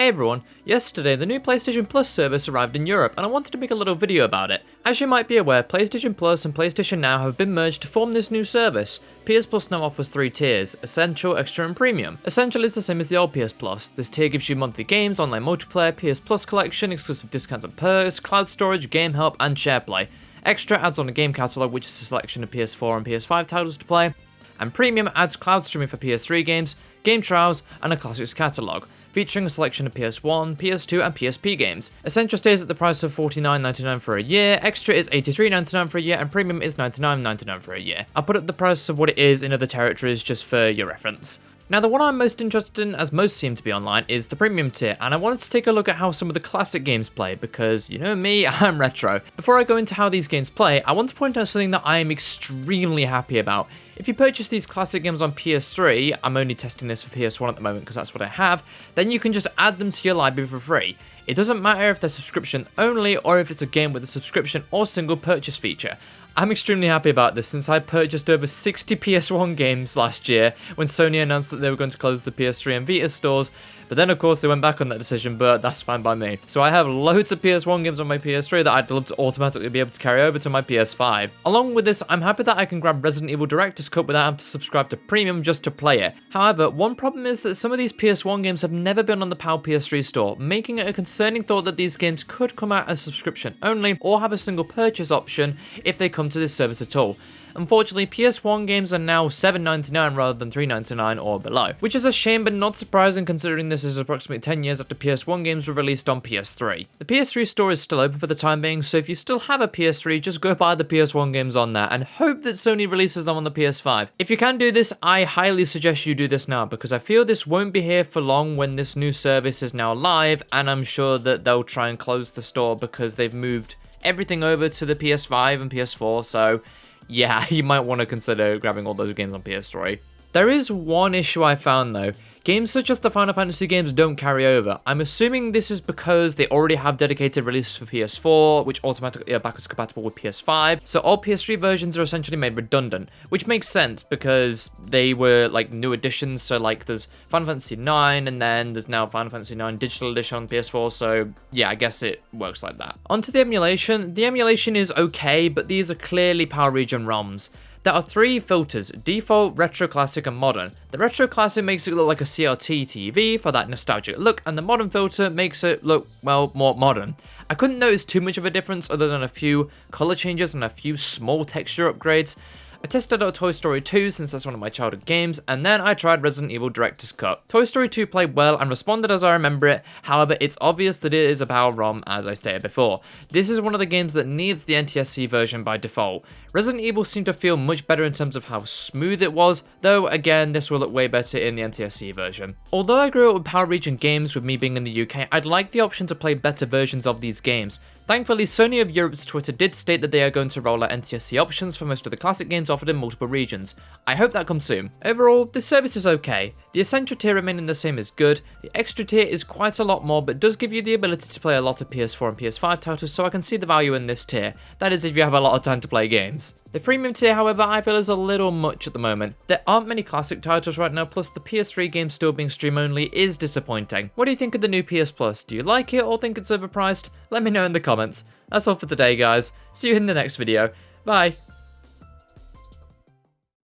Hey everyone, yesterday the new PlayStation Plus service arrived in Europe and I wanted to make a little video about it. As you might be aware, PlayStation Plus and PlayStation Now have been merged to form this new service. PS Plus now offers 3 tiers, Essential, Extra and Premium. Essential is the same as the old PS Plus. This tier gives you monthly games, online multiplayer, PS Plus collection, exclusive discounts and perks, cloud storage, game help and SharePlay. Extra adds on a game catalogue which is a selection of PS4 and PS5 titles to play. And Premium adds cloud streaming for PS3 games, game trials, and a classics catalogue, featuring a selection of PS1, PS2, and PSP games. Essential stays at the price of $49.99 for a year, Extra is $83.99 for a year, and Premium is $99.99 for a year. I'll put up the price of what it is in other territories just for your reference. Now the one I'm most interested in, as most seem to be online, is the Premium tier, and I wanted to take a look at how some of the classic games play, because you know me, I'm retro. Before I go into how these games play, I want to point out something that I am extremely happy about. If you purchase these classic games on PS3, I'm only testing this for PS1 at the moment because that's what I have, then you can just add them to your library for free. It doesn't matter if they're subscription only or if it's a game with a subscription or single purchase feature. I'm extremely happy about this since I purchased over 60 PS1 games last year when Sony announced that they were going to close the PS3 and Vita stores, but then of course they went back on that decision, but that's fine by me. So I have loads of PS1 games on my PS3 that I'd love to automatically be able to carry over to my PS5. Along with this, I'm happy that I can grab Resident Evil Director's Cut without having to subscribe to Premium just to play it. However, one problem is that some of these PS1 games have never been on the PAL PS3 store, making it a concerning thought that these games could come out as subscription only or have a single purchase option if they come to this service at all. Unfortunately, PS1 games are now $7.99 rather than $3.99 or below, which is a shame but not surprising considering this is approximately 10 years after PS1 games were released on PS3. The PS3 store is still open for the time being, so if you still have a PS3, just go buy the PS1 games on there and hope that Sony releases them on the PS5. If you can do this, I highly suggest you do this now because I feel this won't be here for long when this new service is now live, and I'm sure that they'll try and close the store because they've moved everything over to the PS5 and PS4, so yeah, you might want to consider grabbing all those games on PS3. There is one issue I found though. Games such as the Final Fantasy games don't carry over. I'm assuming this is because they already have dedicated releases for PS4, which automatically are backwards compatible with PS5, so all PS3 versions are essentially made redundant, which makes sense because they were like new additions, so like there's Final Fantasy 9 and then there's now Final Fantasy 9 Digital Edition on PS4, so yeah, I guess it works like that. Onto the emulation. The emulation is okay, but these are clearly Power Region ROMs. There are 3 filters: default, retro classic and modern. The retro classic makes it look like a CRT TV for that nostalgic look, and the modern filter makes it look, well, more modern. I couldn't notice too much of a difference other than a few color changes and a few small texture upgrades. I tested out Toy Story 2 since that's one of my childhood games, and then I tried Resident Evil Director's Cut. Toy Story 2 played well and responded as I remember it, however it's obvious that it is a PAL ROM as I stated before. This is one of the games that needs the NTSC version by default. Resident Evil seemed to feel much better in terms of how smooth it was, though again this will look way better in the NTSC version. Although I grew up with Power Region games with me being in the UK, I'd like the option to play better versions of these games. Thankfully, Sony of Europe's Twitter did state that they are going to roll out NTSC options for most of the classic games offered in multiple regions. I hope that comes soon. Overall, this service is okay. The Essential tier remaining the same is good. The Extra tier is quite a lot more, but does give you the ability to play a lot of PS4 and PS5 titles, so I can see the value in this tier. That is if you have a lot of time to play games. The Premium tier, however, I feel is a little much at the moment. There aren't many classic titles right now, plus the PS3 game still being stream only is disappointing. What do you think of the new PS Plus? Do you like it or think it's overpriced? Let me know in the comments. That's all for today, guys. See you in the next video. Bye.